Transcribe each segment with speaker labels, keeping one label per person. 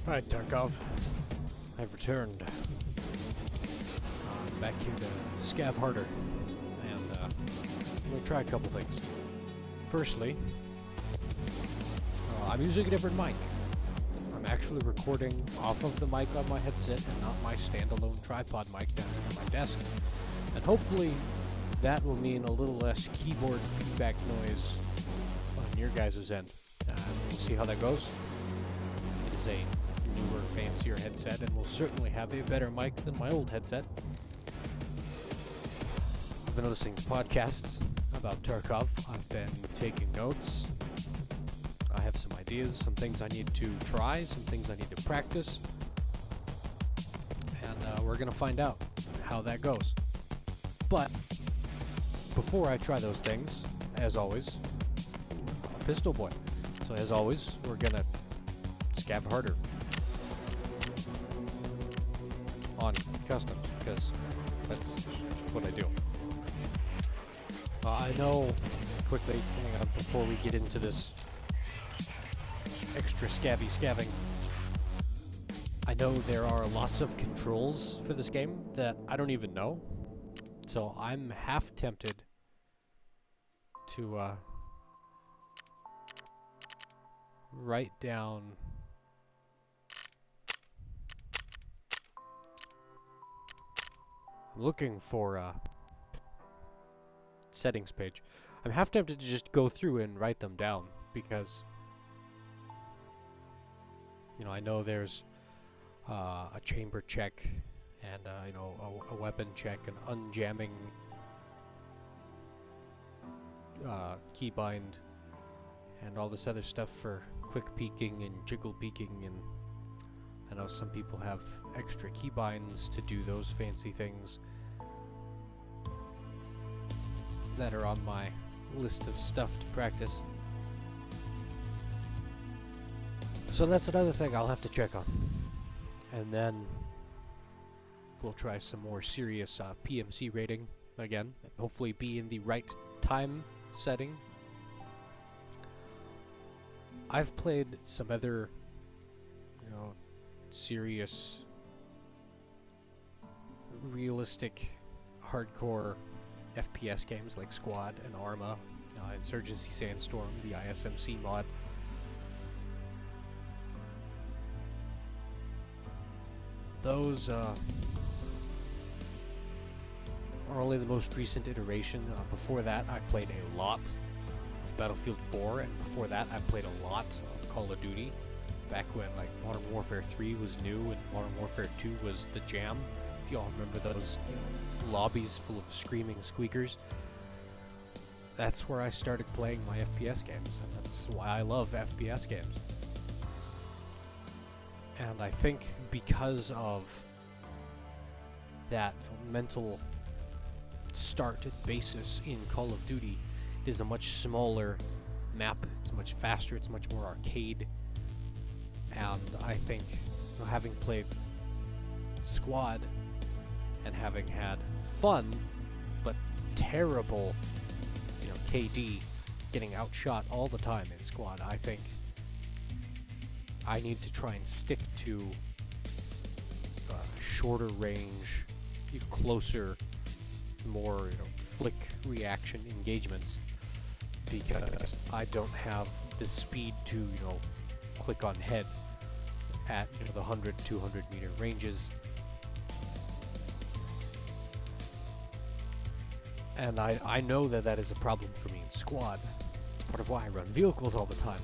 Speaker 1: Alright, Tarkov. I've returned. I'm back here to scav harder. And I'm going to try a couple things. Firstly, I'm using a different mic. I'm actually recording off of the mic on my headset and not my standalone tripod mic down at my desk. And hopefully that will mean a little less keyboard feedback noise on your guys' end. We'll see how that goes. It is a newer, fancier headset, and will certainly have a better mic than my old headset. I've been listening to podcasts about Tarkov. I've been taking notes. I have some ideas, some things I need to try, some things I need to practice. And we're going to find out how that goes. But before I try those things, as always, I'm a pistol boy. So as always, we're going to scav harder on customs, because that's what I do. I know, quickly, before we get into this extra scavving, I know there are lots of controls for this game that I don't even know, so I'm half tempted to write down I'm looking for a settings page. I'm half tempted to just go through and write them down because, you know, I know there's a chamber check and you know, a weapon check, an unjamming keybind, and all this other stuff for quick peeking and jiggle peeking, and I know some people have extra keybinds to do those fancy things that are on my list of stuff to practice. So that's another thing I'll have to check on. And then we'll try some more serious PMC rating again, and hopefully be in the right time setting. I've played some other, you know, serious, realistic, hardcore FPS games like Squad and Arma, Insurgency Sandstorm, the ISMC mod. Those are only the most recent iteration. Before that, I played a lot of Battlefield 4, and before that, I played a lot of Call of Duty. Back when like Modern Warfare 3 was new and Modern Warfare 2 was the jam. If y'all remember those lobbies full of screaming squeakers. That's where I started playing my FPS games, and that's why I love FPS games. And I think because of that mental start basis in Call of Duty, it is a much smaller map, it's much faster, it's much more arcade. And I think, you know, having played Squad and having had fun but terrible, you know, KD, getting outshot all the time in Squad, I think I need to try and stick to shorter range, closer, more, you know, flick reaction engagements, because I don't have the speed to, you know, click on head at, you know, the 100, 200 meter ranges. And I know that that is a problem for me in Squad. It's part of why I run vehicles all the time.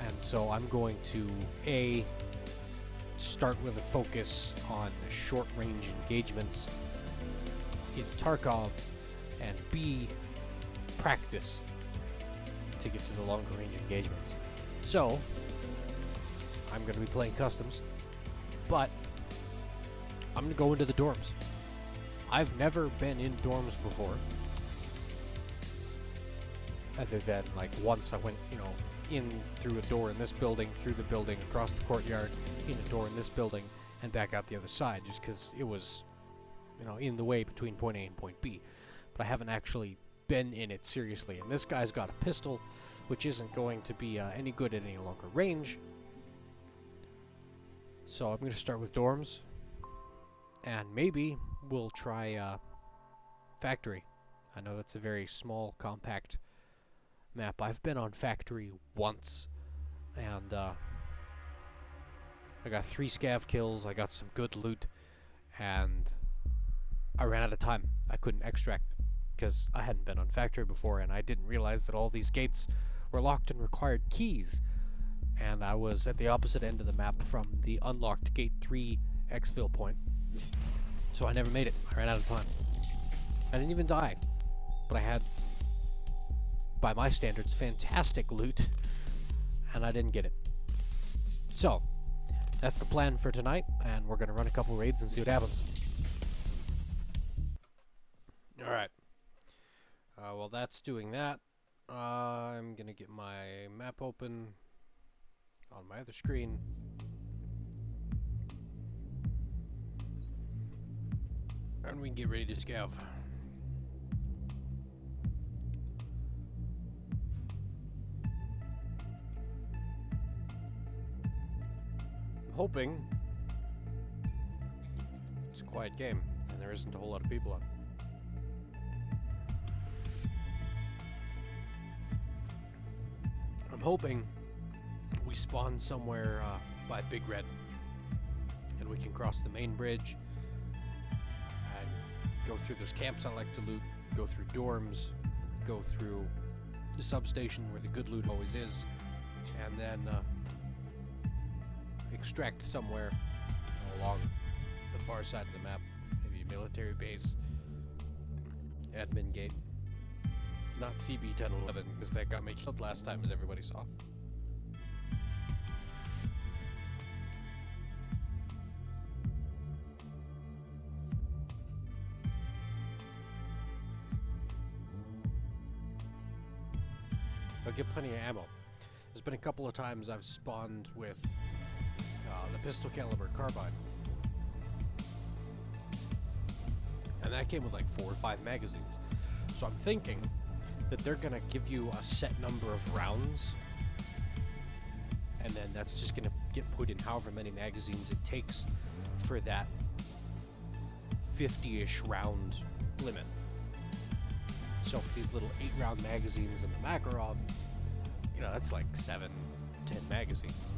Speaker 1: And so I'm going to start with a focus on short range engagements in Tarkov, and B, practice to get to the longer range engagements. So I'm going to be playing customs, but I'm going to go into the dorms. I've never been in dorms before, other than like once I went, you know, in through a door in this building, through the building, across the courtyard, in a door in this building, and back out the other side, just because it was, you know, in the way between point A and point B. But I haven't actually been in it seriously, and this guy's got a pistol, which isn't going to be any good at any longer range. So I'm going to start with dorms, and maybe we'll try factory. I know that's a very small, compact map. I've been on factory once, and I got 3 scav kills, I got some good loot, and I ran out of time. I couldn't extract because I hadn't been on factory before, and I didn't realize that all these gates were locked and required keys. And I was at the opposite end of the map from the unlocked gate 3 exfil point. So I never made it. I ran out of time. I didn't even die. But I had, by my standards, fantastic loot, and I didn't get it. So, that's the plan for tonight, and we're going to run a couple raids and see what happens. Alright. While that's doing that, I'm going to get my map open on my other screen. And we can get ready to scav. I'm hoping it's a quiet game and there isn't a whole lot of people on. I'm hoping we spawn somewhere by Big Red and we can cross the main bridge and go through those camps I like to loot, go through dorms, go through the substation where the good loot always is, and then extract somewhere along the far side of the map, maybe a military base, admin gate, not CB 1011 because that got me killed last time, as everybody saw. I'll get plenty of ammo. There's been a couple of times I've spawned with the pistol caliber carbine, and that came with like 4 or 5 magazines. So I'm thinking that they're gonna give you a set number of rounds, and then that's just gonna get put in however many magazines it takes for that 50-ish round limit. So these little 8-round magazines in the Makarov, you know, that's like 7, 10 magazines.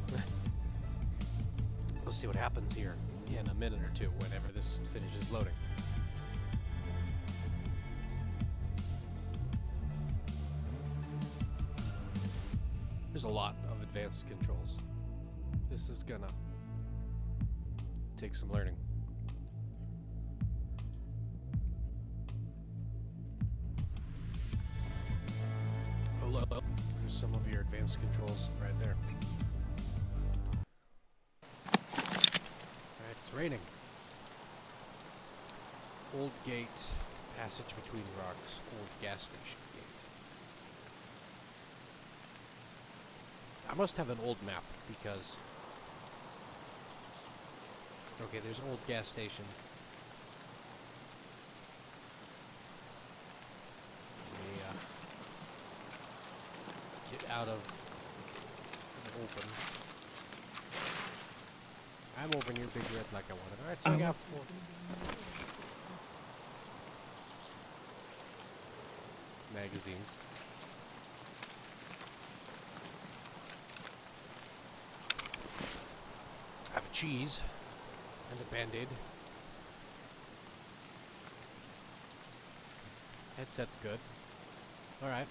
Speaker 1: We'll see what happens here in a minute or two whenever this finishes loading. There's a lot of advanced controls. This is gonna take some learning. Hello. There's some of your advanced controls right there. Alright, it's raining. Old gate, passage between rocks, old gas station gate. I must have an old map because... Okay, there's an old gas station. Get out of the open. I'm over near Big Red like I wanted. Alright, so I got 4. Magazines. I have a cheese and a band-aid. Headset's good. Alright.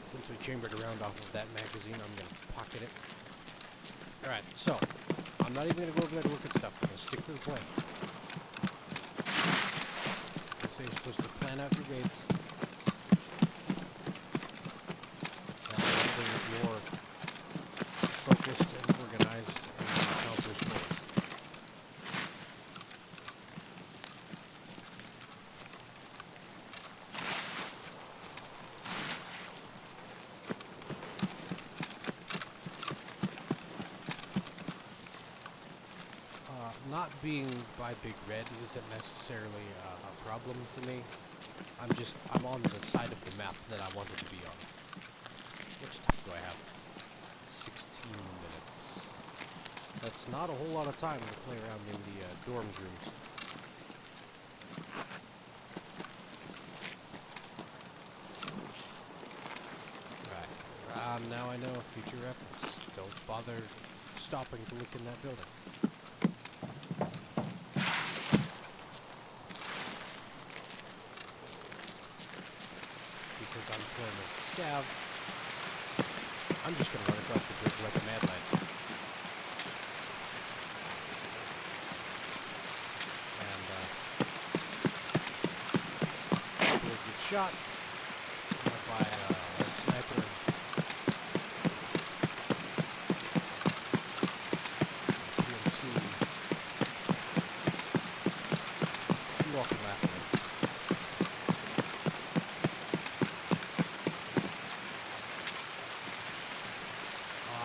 Speaker 1: Since we chambered around off of that magazine, I'm going to pocket it. Alright, so, I'm not even going to go over there to look at stuff. I'm going to stick to the plan. They say you're supposed to plan out your raids. That way everything is more focused and organized and accomplish goals. not being by Big Red isn't necessarily a problem for me. I'm on the side of the map that I wanted to be on. Which time do I have? 16 minutes. That's not a whole lot of time to play around in the dorms rooms. Right. Now I know future reference. Don't bother stopping to look in that building. Because I'm playing as a scav, I'm just going to run across the bridge like a mad knight. And, before he gets shot by a sniper. PMC. You all can laugh at me.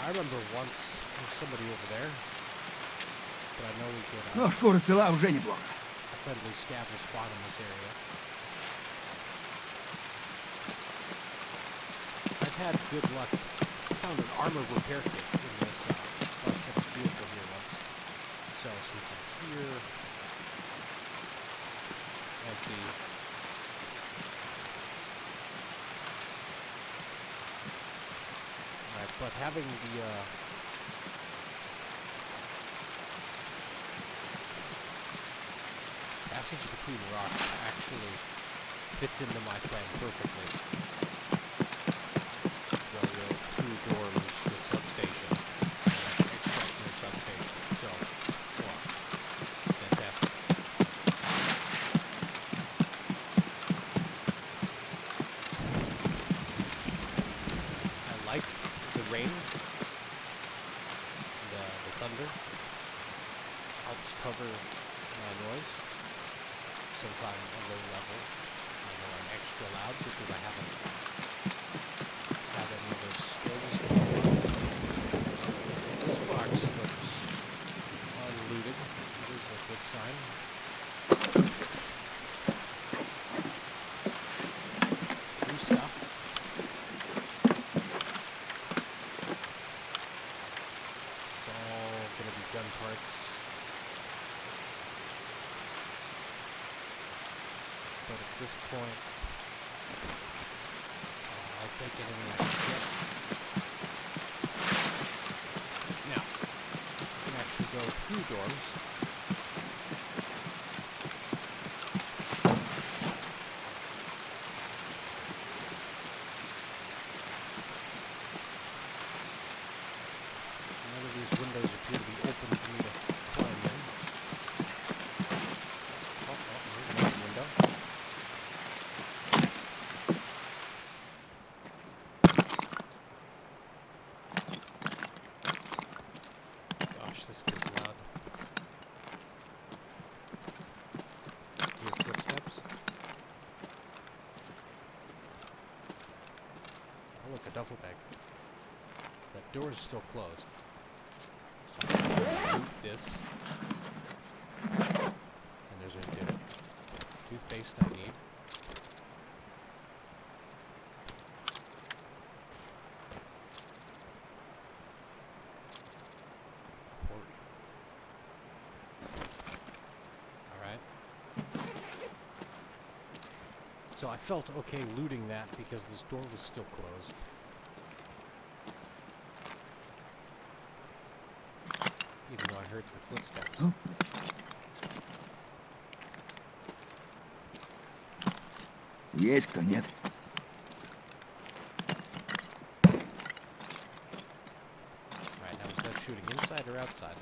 Speaker 1: I remember once there was somebody over there, but I know we could.
Speaker 2: Но шкура цела уже неплохо.
Speaker 1: A friendly scav will spawn in this area. I've had good luck. I found an armor repair kit in this busted vehicle here once. So since I'm here, empty. Alright, but having the passage between rocks actually fits into my plan perfectly. So we'll through dorms to substation, extract near substation. So, well, fantastic. I like the rain, the thunder. Helps cover my noise. Since I'm a low level, I know I'm extra loud because I haven't had any of those skills. This box looks unlooted. It is a good sign. New stuff. It's all going to be gun parts. But at this point, I'll take anything I can get. Now, I can actually go through dorms. None of these windows appear to be open for me to climb in. Oh, here's another window. Gosh, this gets loud. Hear footsteps. Oh, look, a duffel bag. That door is still closed. So I'm going to boot this. And there's a toothpaste I need. Alright. So I felt okay looting that because this door was still closed. Even though I heard the footsteps.
Speaker 2: Есть кто, нет?
Speaker 1: Alright, now was that shooting inside or outside?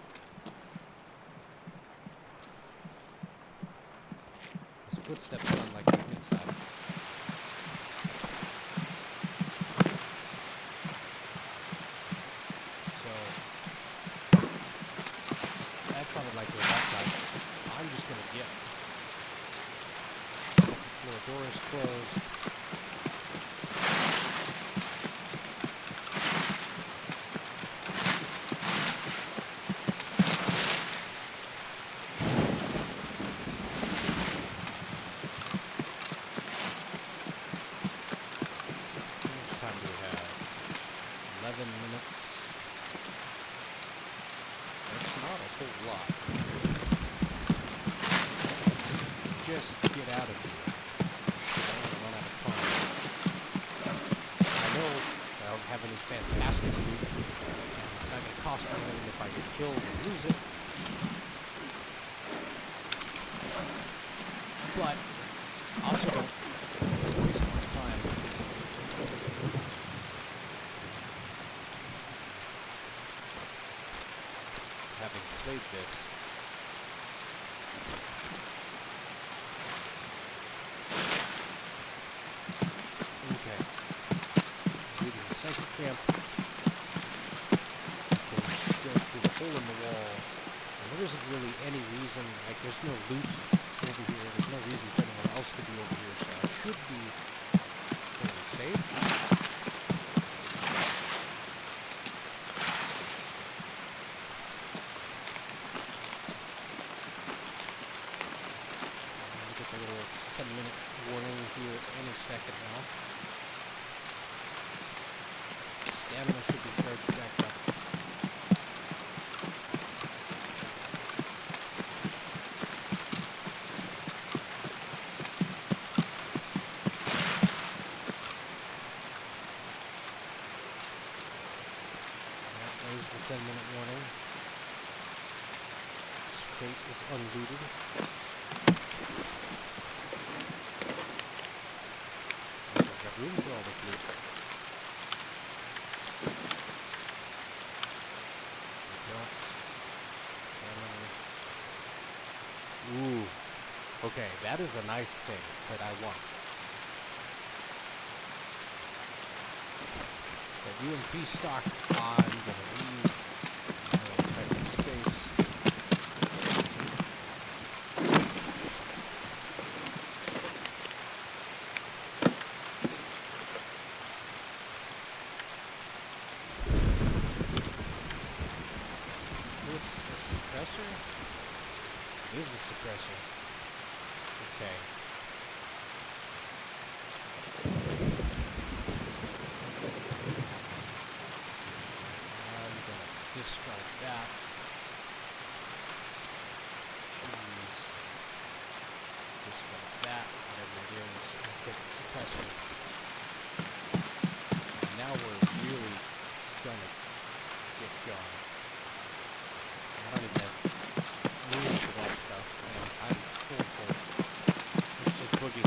Speaker 1: His footsteps sound like they're inside. So, that sounded like it was outside. I'm just gonna get. Second floor door is closed. knowing if I get killed and lose it. But I also don't waste my time having played this. Okay. Leaving the psychic camp. Go through the hole in the wall. And there isn't really any reason, like there's no loot over here. There's no reason for anyone else to be over here, so I should be fairly safe. We get the little 10-minute warning here any second now. Stamina should be charged back up. There's the 10-minute warning. This crate is unlooted. I've got room for all this loot. Ooh. Okay, that is a nice thing that I want. The UMP stock, I'm gonna leave. Type of space. This a suppressor? It is a suppressor. Okay. I'm gonna discard that. Choose. Discard that, whatever it is, and take the suppressor. And now we're really gonna get going. I don't even have room for that stuff, and I'm full. Let's just boogie.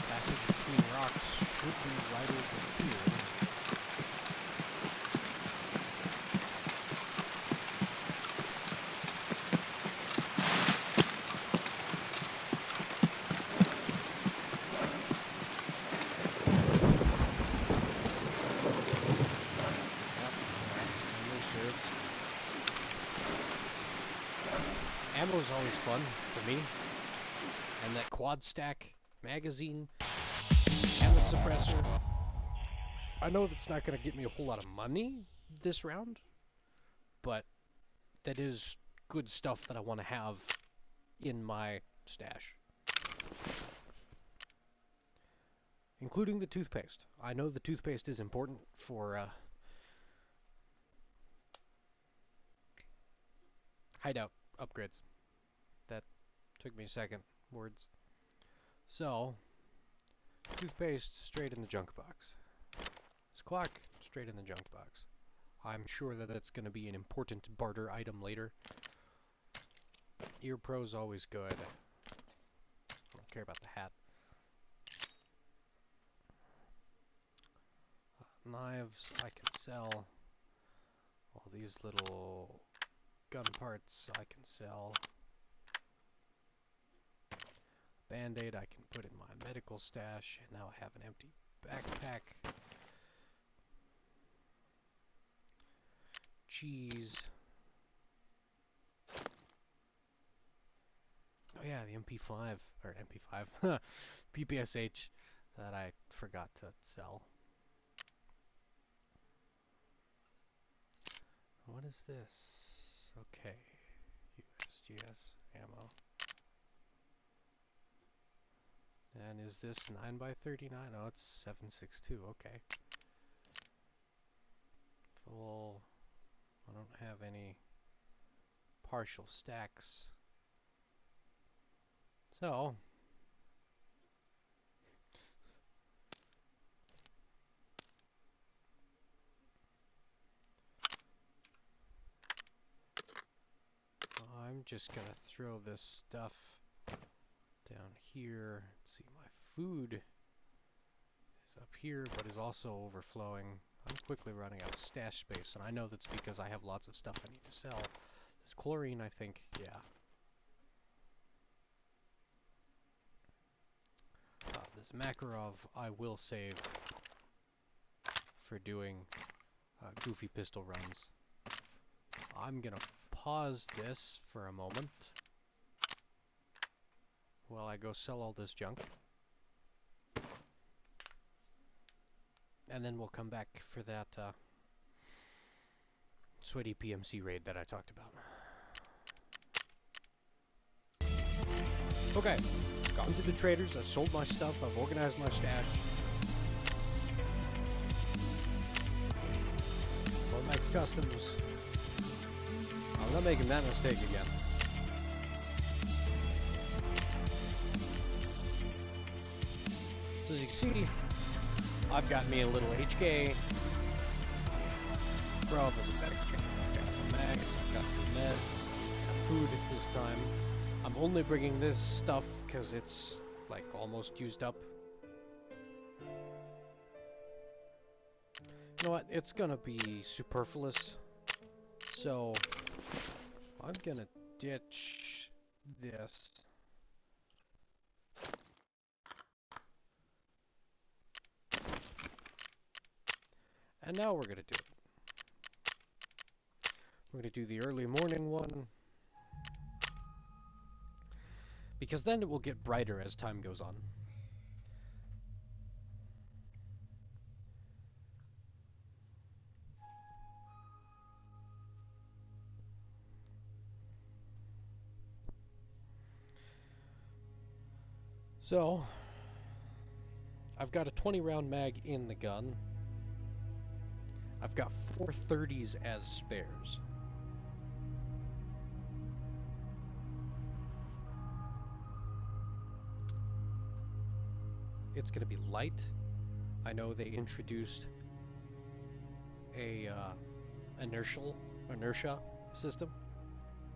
Speaker 1: Passage between rocks should be right over here. Ammo's always fun for me, and that quad stack magazine and the suppressor. I know that's not going to get me a whole lot of money this round, but that is good stuff that I want to have in my stash. Including the toothpaste. I know the toothpaste is important for hideout upgrades. That took me a second. Words. So, toothpaste straight in the junk box. This clock straight in the junk box. I'm sure that that's going to be an important barter item later. Ear Pro's always good. I don't care about the hat. Knives I can sell. All these little gun parts I can sell. Band-Aid I can put in my medical stash, and now I have an empty backpack. Cheese. Oh yeah, the MP5, or MP5, PPSH that I forgot to sell. What is this? Okay, USGS ammo. And is this 9x39? Oh, it's 7.62, okay. Full, I don't have any partial stacks. So, I'm just gonna throw this stuff down here. Let's see, my food is up here, but is also overflowing. I'm quickly running out of stash space, and I know that's because I have lots of stuff I need to sell. This chlorine, I think, yeah. This Makarov I will save for doing goofy pistol runs. I'm gonna pause this for a moment while I go sell all this junk. And then we'll come back for that sweaty PMC raid that I talked about. Okay, gone to the traders, I've sold my stuff, I've organized my stash. Max Customs. I'm not making that mistake again. So as you can see, I've got me a little HK. Grub is a better kick. I've got some mags, I've got some meds, got food this time. I'm only bringing this stuff because it's like almost used up. You know what? It's gonna be superfluous. So I'm gonna ditch this. And now we're gonna do it. We're gonna do the early morning one. Because then it will get brighter as time goes on. So, I've got a 20 round mag in the gun. I've got 4 30s as spares. It's going to be light. I know they introduced a inertia system.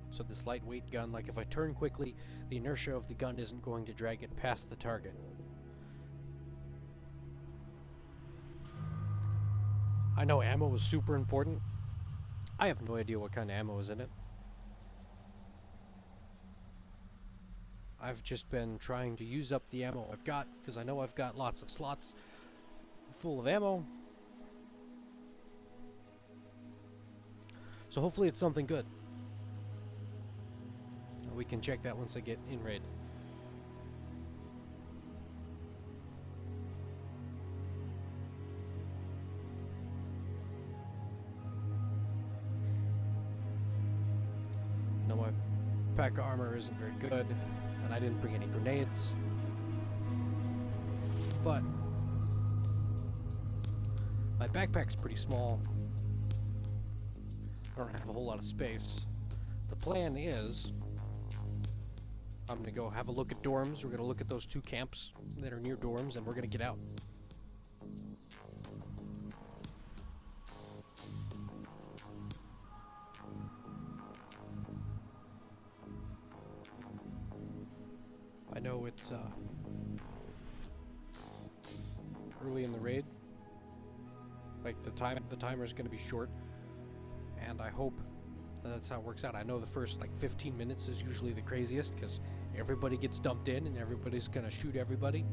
Speaker 1: So this lightweight gun, like if I turn quickly, the inertia of the gun isn't going to drag it past the target. I know ammo is super important. I have no idea what kind of ammo is in it. I've just been trying to use up the ammo I've got, because I know I've got lots of slots full of ammo. So hopefully it's something good. We can check that once I get in raid. No, my pack of armor isn't very good, and I didn't bring any grenades. But my backpack's pretty small. I don't have a whole lot of space. The plan is I'm going to go have a look at dorms. We're going to look at those 2 camps that are near dorms, and we're going to get out. I know it's early in the raid. Like the timer's going to be short, and I hope that's how it works out. I know the first like 15 minutes is usually the craziest because everybody gets dumped in and everybody's gonna shoot everybody,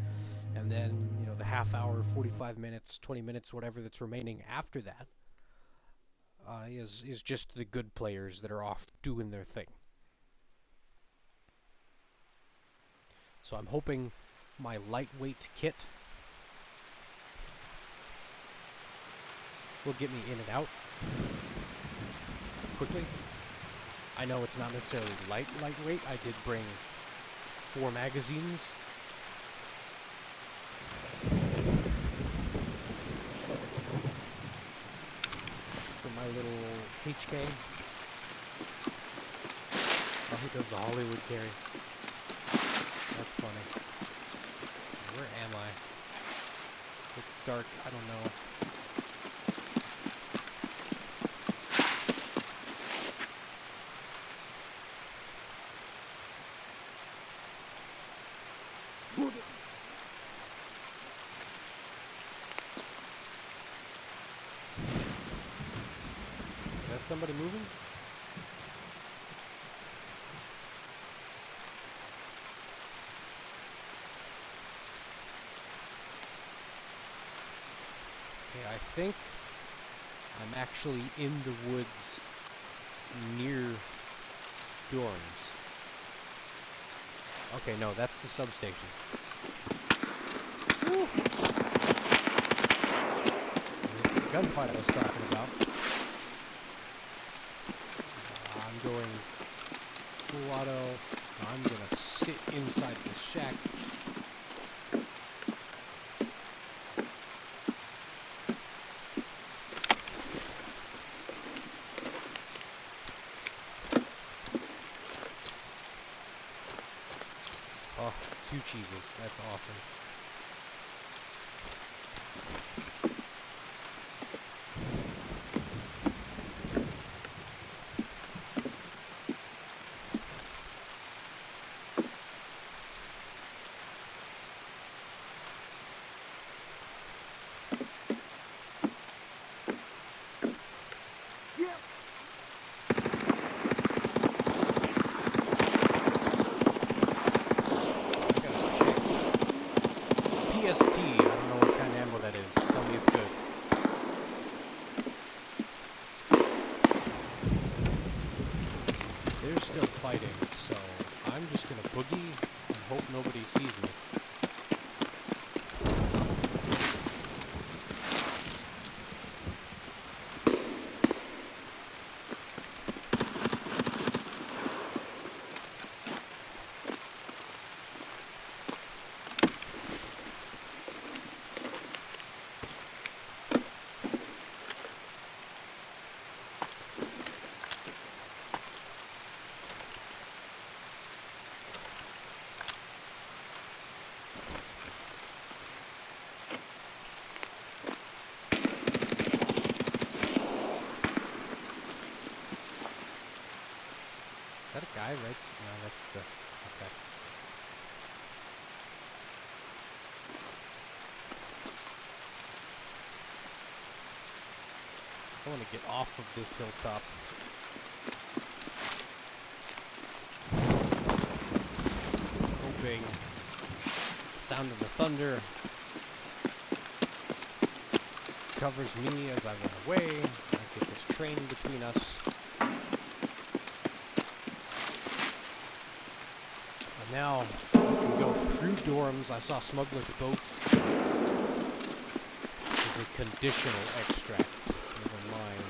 Speaker 1: and then you know the half hour, 45 minutes, 20 minutes, whatever that's remaining after that is just the good players that are off doing their thing. So I'm hoping my lightweight kit will get me in and out quickly. I know it's not necessarily lightweight. I did bring 4 magazines. For my little HK. Oh, he does the Hollywood carry. That's funny. Where am I? It's dark. I don't know. Is that somebody moving? Okay, I think I'm actually in the woods near dorms. Okay, no, that's the substation. Woo! There's the gunfight I was talking about. I'm going full auto. I'm gonna sit inside the shack. Oh, 2 cheeses. That's awesome. PST, I don't know what kind of ammo that is. Tell me it's good. They're still fighting, so I'm just gonna boogie and hope nobody sees me. Is that a guy, right? No, that's the... Okay. I want to get off of this hilltop. Hoping sound of the thunder covers me as I run away. I get this train between us. And now we can go through dorms. I saw Smuggler's Boat is a conditional extract. Never mind.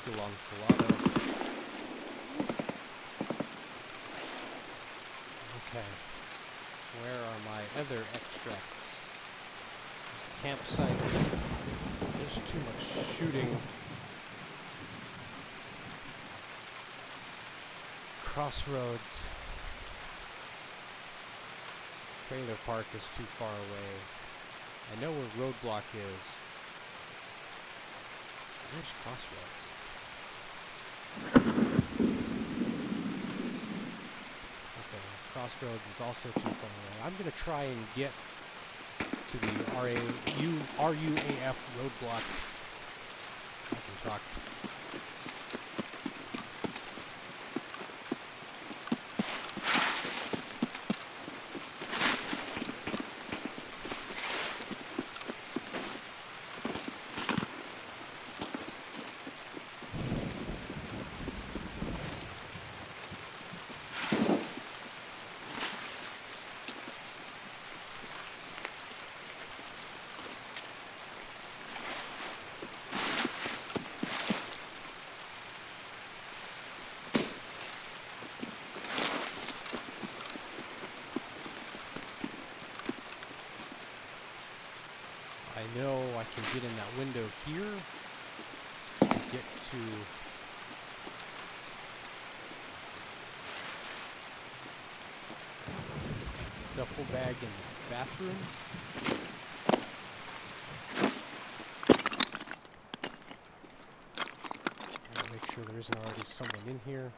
Speaker 1: Still on full auto. Okay. Where are my other extracts? There's the campsite. There's too much shooting. Crossroads. Trailer park is too far away. I know where Roadblock is. Where's Crossroads? Okay, Crossroads is also too far away. I'm gonna try and get to the RUAF roadblock. I can talk. get in that window here to get to duffel bag in the bathroom. And make sure there isn't already someone in here.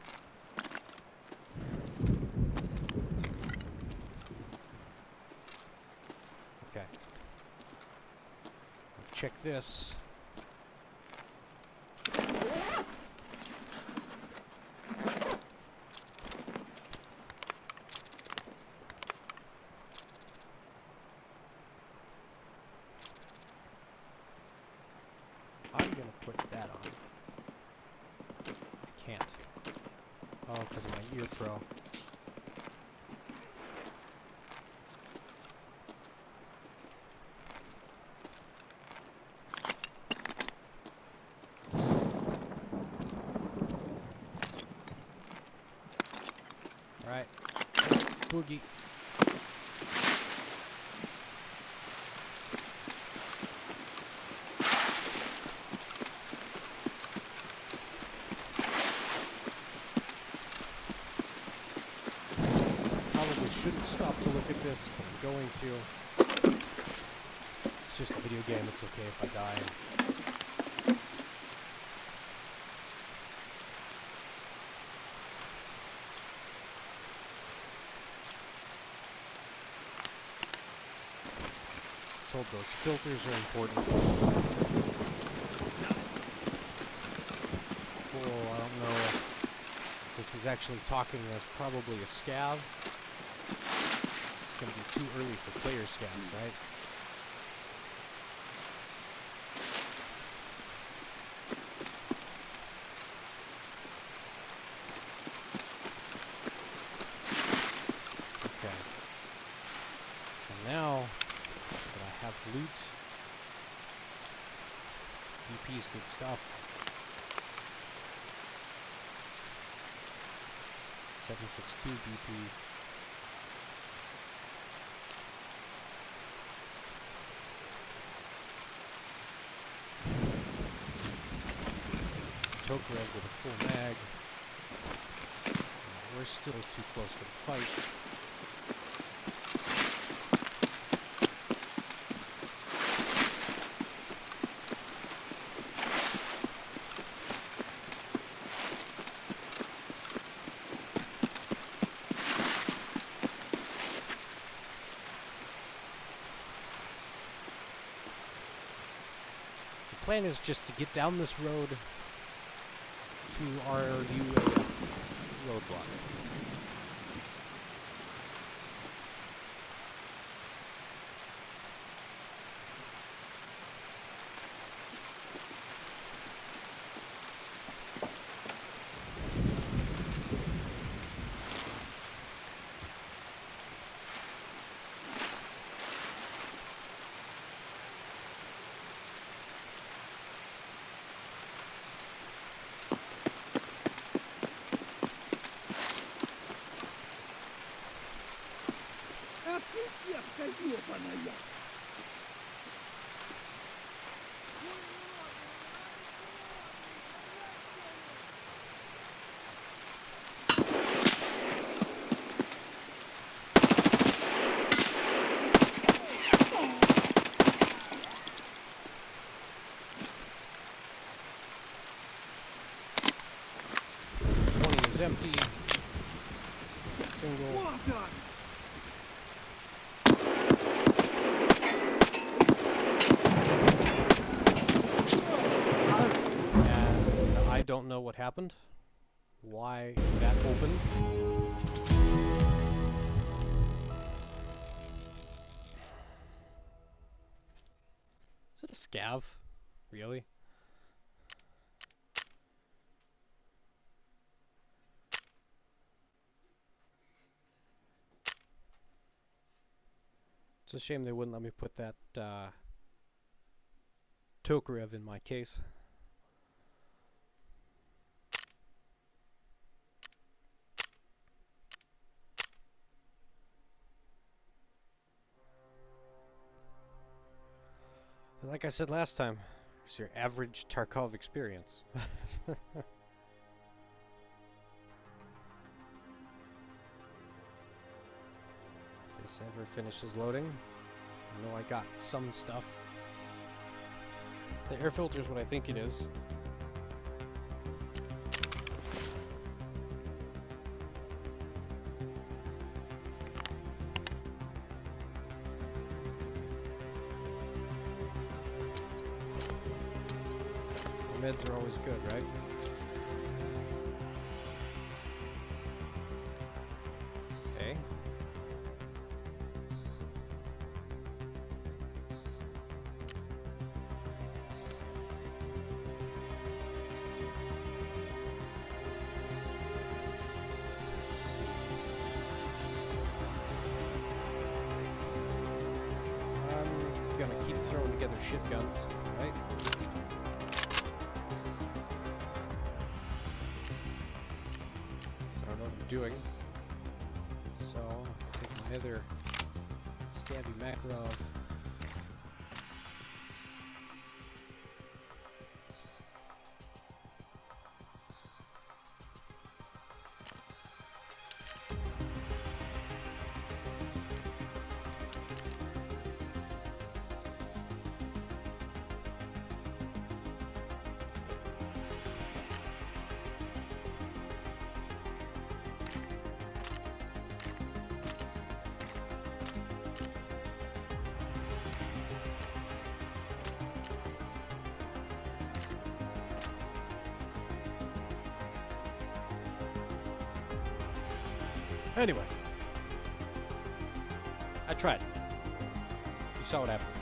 Speaker 1: Okay. Check this. I'm gonna put that on. I can't. Oh, because of my ear pro. Alright. Boogie. Probably shouldn't stop to look at this, but I'm going to. It's just a video game, it's okay if I die. Told those filters are important. Cool, I don't know. Since he's actually talking, there's probably a scav. It's gonna be too early for player scavs, right? Okay. And now that I have loot, BP's good stuff. 762 BP. Tokarev with a full mag. We're still too close to the fight. The plan is just to get down this road to our UAF roadblock. Empty. Single. And I don't know what happened. Why that opened. Is it a scav? Really? It's a shame they wouldn't let me put that Tokarev in my case. Like like I said last time, it's your average Tarkov experience. If this ever finishes loading, I know I got some stuff. The air filter is what I think it is. Meds are always good, right? Okay. Let's see. I'm gonna keep throwing together shit guns, right? Doing. So, I'll take my other Scabby Makarov. Anyway, I tried. You saw what happened.